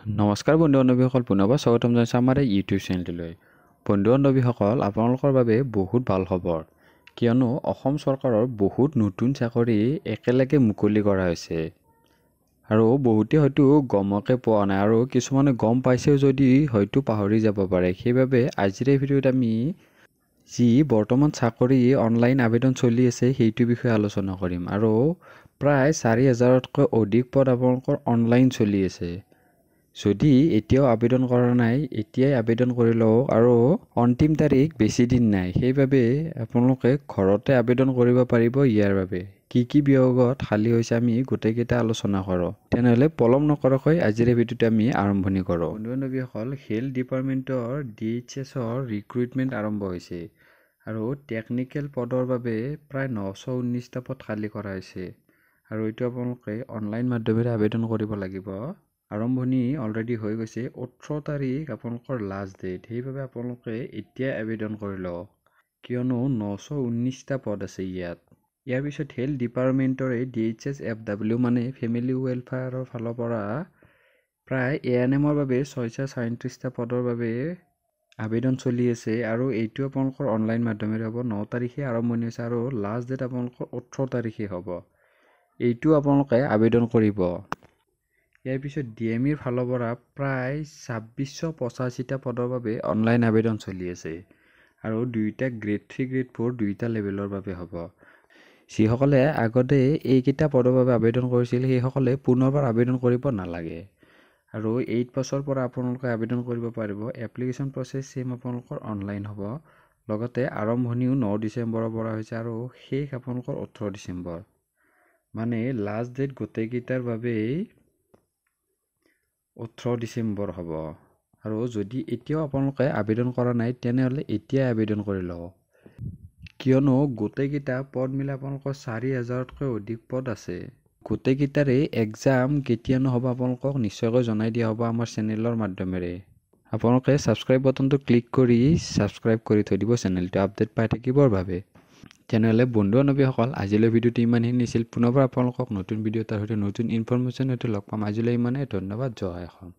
নমস্কাৰ বন্ধু বান্ধৱীসকল, পুনৰবাৰ স্বাগতম জনাইছোঁ আমাৰ এই ইউটিউব চেনেলটোলৈ। বন্ধু বান্ধৱীসকল, আপোনালোকৰ বাবে বহুত ভাল খবৰ, কিয়নো অসম চৰকাৰৰ বহুত নতুন চাকৰি একেলগে মুকলি কৰা হৈছে। আৰু বহুতে হয়তো গমকে পোৱা নাই, আৰু কিছুমানে গম পাইছেও যদি হয়তো পাহৰি যাব পাৰে। সেইবাবে আজিৰ এই ভিডিঅ'ত আমি যি বৰ্তমান চাকৰি অনলাইন আবেদন চলি আছে সেইটোৰ বিষয়ে আলোচনা কৰিম। আৰু প্ৰায় 4,000তকৈ অধিক পদ আপোনালোকৰ অনলাইন চলি আছে। যদি এতিয়াও আবেদন কৰা নাই, এতিয়াই আবেদন কৰি লওক, আৰু অন্তিম তাৰিখ বেছি দিন নাই। সেইবাবে আপোনালোকে ঘৰতে আবেদন কৰিব পাৰিব। ইয়াৰ বাবে কি কি বিভাগত খালী হৈছে আমি গোটেইকেইটা আলোচনা কৰোঁ। তেনেহ'লে পলম নকৰাকৈ আজিৰ এই ভিডিঅ'টো আমি আৰম্ভণি কৰোঁ। বন্ধু বান্ধৱীসকল, হেল্থ ডিপাৰ্টমেণ্টৰ DHSৰ ৰিক্ৰুইটমেণ্ট আৰম্ভ হৈছে, আৰু টেকনিকেল পদৰ বাবে প্ৰায় 919টা পদ খালী কৰা হৈছে। আৰু এইটো আপোনালোকে অনলাইন মাধ্যমেৰে আবেদন কৰিব লাগিব। আৰম্ভণি অলৰেডি হৈ গৈছে। 18 তাৰিখ আপোনালোকৰ লাষ্ট ডেট। সেইবাবে আপোনালোকে এতিয়াই আবেদন কৰি লওক, কিয়নো 919টা পদ আছে ইয়াত। ইয়াৰ পিছত হেল্থ ডিপাৰ্টমেণ্টৰে DHS FW মানে ফেমিলি ৱেলফেয়াৰৰ ফালৰ পৰা প্ৰায় ANMৰ বাবে 637টা পদৰ বাবে আবেদন চলি আছে। আৰু এইটো আপোনালোকৰ অনলাইন মাধ্যমেৰে হ'ব। 9 তাৰিখে আৰম্ভণি হৈছে, আৰু লাষ্ট ডেট আপোনালোকৰ 18 তাৰিখে হ'ব। এইটো আপোনালোকে আবেদন কৰিব। ইয়াৰ পিছত DMEৰ ফালৰ পৰা প্ৰায় 2685টা পদৰ বাবে অনলাইন আবেদন চলি আছে, আৰু দুয়োটা গ্ৰেড 3 গ্ৰেড 4 দুয়োটা লেভেলৰ বাবে হ'ব। যিসকলে আগতে এইকেইটা পদৰ বাবে আবেদন কৰিছিল সেইসকলে পুনৰবাৰ আবেদন কৰিব নালাগে। আৰু 8 বছৰ পৰা আপোনালোকে আবেদন কৰিব পাৰিব। এপ্লিকেশ্যন প্ৰচেছ ছেম আপোনালোকৰ অনলাইন হ'ব। লগতে আৰম্ভণিও 9 ডিচেম্বৰৰ পৰা হৈছে, আৰু শেষ আপোনালোকৰ 18 ডিচেম্বৰ। মানে লাষ্ট ডেট গোটেইকেইটাৰ বাবেই 18 ডিচেম্বৰ হ'ব। আৰু যদি এতিয়াও আপোনালোকে আবেদন কৰা নাই তেনেহ'লে এতিয়াই আবেদন কৰি লওক, কিয়নো গোটেইকেইটা পদ মিলাই আপোনালোকৰ 4,000তকৈ অধিক পদ আছে। গোটেইকেইটাৰে এক্সাম কেতিয়ানো হ'ব আপোনালোকক নিশ্চয়কৈ জনাই দিয়া হ'ব আমাৰ চেনেলৰ মাধ্যমেৰে। আপোনালোকে ছাবস্ক্ৰাইব বাটনটো ক্লিক কৰি ছাবস্ক্ৰাইব কৰি থৈ দিব চেনেলটো আপডেট পাই থাকিবৰ বাবে। তেনেহ'লে বন্ধু বান্ধৱীসকল, আজিলৈ ভিডিঅ'টো ইমানখিনি আছিল। পুনৰবাৰ আপোনালোকক নতুন ভিডিঅ' এটাৰ সৈতে নতুন ইনফৰমেশ্যন সৈতে লগ পাম। আজিলৈ ইমানেই। ধন্যবাদ। জয় অসম।